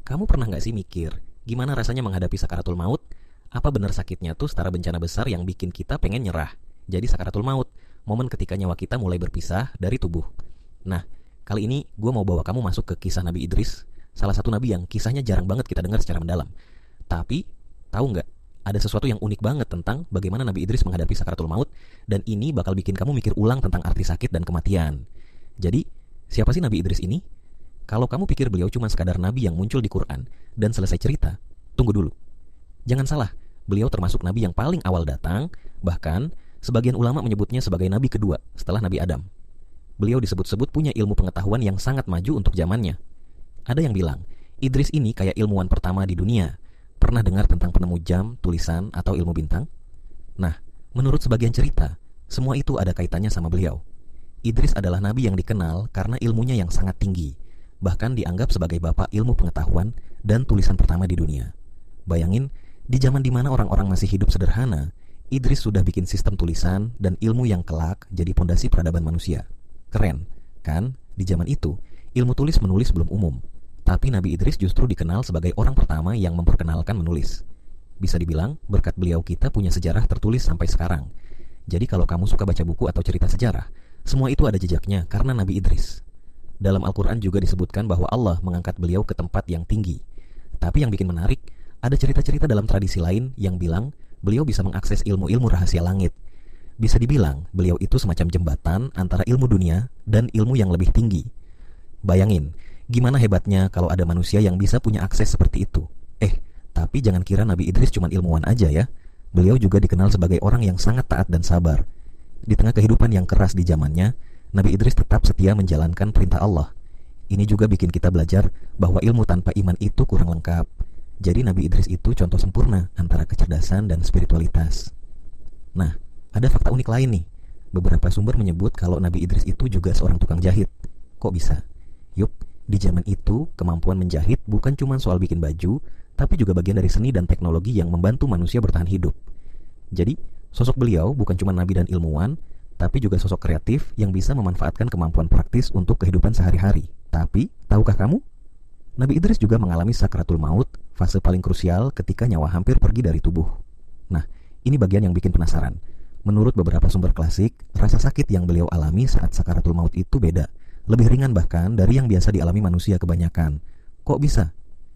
Kamu pernah nggak sih mikir, gimana rasanya menghadapi sakaratul maut? Apa benar sakitnya tuh setara bencana besar yang bikin kita pengen nyerah? Jadi sakaratul maut, momen ketika nyawa kita mulai berpisah dari tubuh. Nah, kali ini gue mau bawa kamu masuk ke kisah Nabi Idris, salah satu nabi yang kisahnya jarang banget kita dengar secara mendalam. Tapi, tahu nggak? Ada sesuatu yang unik banget tentang bagaimana Nabi Idris menghadapi sakaratul maut, dan ini bakal bikin kamu mikir ulang tentang arti sakit dan kematian. Jadi, siapa sih Nabi Idris ini? Kalau kamu pikir beliau cuma sekadar nabi yang muncul di Quran dan selesai cerita, tunggu dulu. Jangan salah, beliau termasuk nabi yang paling awal datang, bahkan sebagian ulama menyebutnya sebagai nabi kedua setelah Nabi Adam. Beliau disebut-sebut punya ilmu pengetahuan yang sangat maju untuk zamannya. Ada yang bilang, Idris ini kayak ilmuwan pertama di dunia. Pernah dengar tentang penemu jam, tulisan, atau ilmu bintang? Nah, menurut sebagian cerita, semua itu ada kaitannya sama beliau. Idris adalah nabi yang dikenal karena ilmunya yang sangat tinggi, bahkan dianggap sebagai bapak ilmu pengetahuan dan tulisan pertama di dunia. Bayangin, di zaman dimana orang-orang masih hidup sederhana, Idris sudah bikin sistem tulisan dan ilmu yang kelak jadi pondasi peradaban manusia. Keren, kan? Di zaman itu, ilmu tulis menulis belum umum. Tapi Nabi Idris justru dikenal sebagai orang pertama yang memperkenalkan menulis. Bisa dibilang, berkat beliau kita punya sejarah tertulis sampai sekarang. Jadi kalau kamu suka baca buku atau cerita sejarah, semua itu ada jejaknya karena Nabi Idris. Dalam Al-Quran juga disebutkan bahwa Allah mengangkat beliau ke tempat yang tinggi. Tapi yang bikin menarik, ada cerita-cerita dalam tradisi lain yang bilang beliau bisa mengakses ilmu-ilmu rahasia langit. Bisa dibilang, beliau itu semacam jembatan antara ilmu dunia dan ilmu yang lebih tinggi. Bayangin, gimana hebatnya kalau ada manusia yang bisa punya akses seperti itu. Tapi jangan kira Nabi Idris cuma ilmuwan aja ya. Beliau juga dikenal sebagai orang yang sangat taat dan sabar. Di tengah kehidupan yang keras di zamannya, Nabi Idris tetap setia menjalankan perintah Allah. Ini juga bikin kita belajar bahwa ilmu tanpa iman itu kurang lengkap. Jadi Nabi Idris itu contoh sempurna antara kecerdasan dan spiritualitas. Nah, ada fakta unik lain nih. Beberapa sumber menyebut kalau Nabi Idris itu juga seorang tukang jahit. Kok bisa? Yup, di zaman itu kemampuan menjahit bukan cuma soal bikin baju, tapi juga bagian dari seni dan teknologi yang membantu manusia bertahan hidup. Jadi, sosok beliau bukan cuma nabi dan ilmuwan, tapi juga sosok kreatif yang bisa memanfaatkan kemampuan praktis untuk kehidupan sehari-hari. Tapi, tahukah kamu? Nabi Idris juga mengalami sakratul maut, fase paling krusial ketika nyawa hampir pergi dari tubuh. Nah, ini bagian yang bikin penasaran. Menurut beberapa sumber klasik, rasa sakit yang beliau alami saat sakratul maut itu beda. Lebih ringan bahkan dari yang biasa dialami manusia kebanyakan. Kok bisa?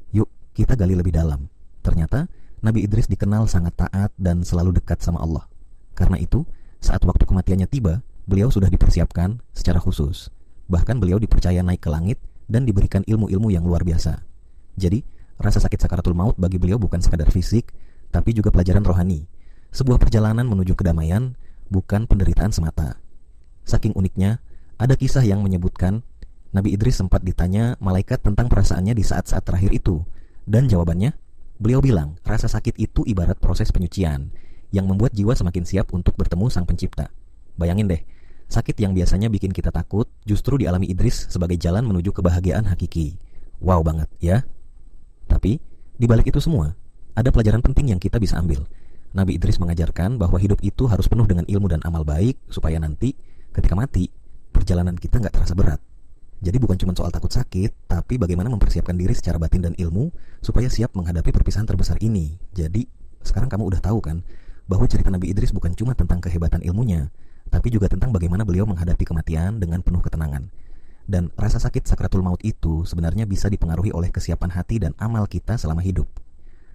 Yuk, kita gali lebih dalam. Ternyata, Nabi Idris dikenal sangat taat dan selalu dekat sama Allah. Karena itu, saat waktu kematiannya tiba, beliau sudah dipersiapkan secara khusus. Bahkan beliau dipercaya naik ke langit dan diberikan ilmu-ilmu yang luar biasa. Jadi, rasa sakit sakaratul maut bagi beliau bukan sekadar fisik, tapi juga pelajaran rohani. Sebuah perjalanan menuju kedamaian, bukan penderitaan semata. Saking uniknya, ada kisah yang menyebutkan Nabi Idris sempat ditanya malaikat tentang perasaannya di saat-saat terakhir itu. Dan jawabannya, beliau bilang rasa sakit itu ibarat proses penyucian yang membuat jiwa semakin siap untuk bertemu Sang Pencipta. Bayangin deh, sakit yang biasanya bikin kita takut justru dialami Idris sebagai jalan menuju kebahagiaan hakiki. Wow banget ya. Tapi, di balik itu semua, ada pelajaran penting yang kita bisa ambil. Nabi Idris mengajarkan bahwa hidup itu harus penuh dengan ilmu dan amal baik supaya nanti, ketika mati, perjalanan kita gak terasa berat. Jadi bukan cuma soal takut sakit, tapi bagaimana mempersiapkan diri secara batin dan ilmu supaya siap menghadapi perpisahan terbesar ini. Jadi, sekarang kamu udah tahu kan bahwa cerita Nabi Idris bukan cuma tentang kehebatan ilmunya, tapi juga tentang bagaimana beliau menghadapi kematian dengan penuh ketenangan. Dan rasa sakit sakratul maut itu sebenarnya bisa dipengaruhi oleh kesiapan hati dan amal kita selama hidup.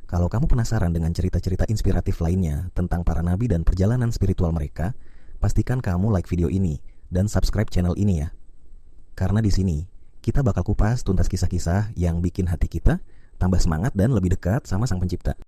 Kalau kamu penasaran dengan cerita-cerita inspiratif lainnya tentang para nabi dan perjalanan spiritual mereka, pastikan kamu like video ini dan subscribe channel ini ya. Karena di sini, kita bakal kupas tuntas kisah-kisah yang bikin hati kita tambah semangat dan lebih dekat sama Sang Pencipta.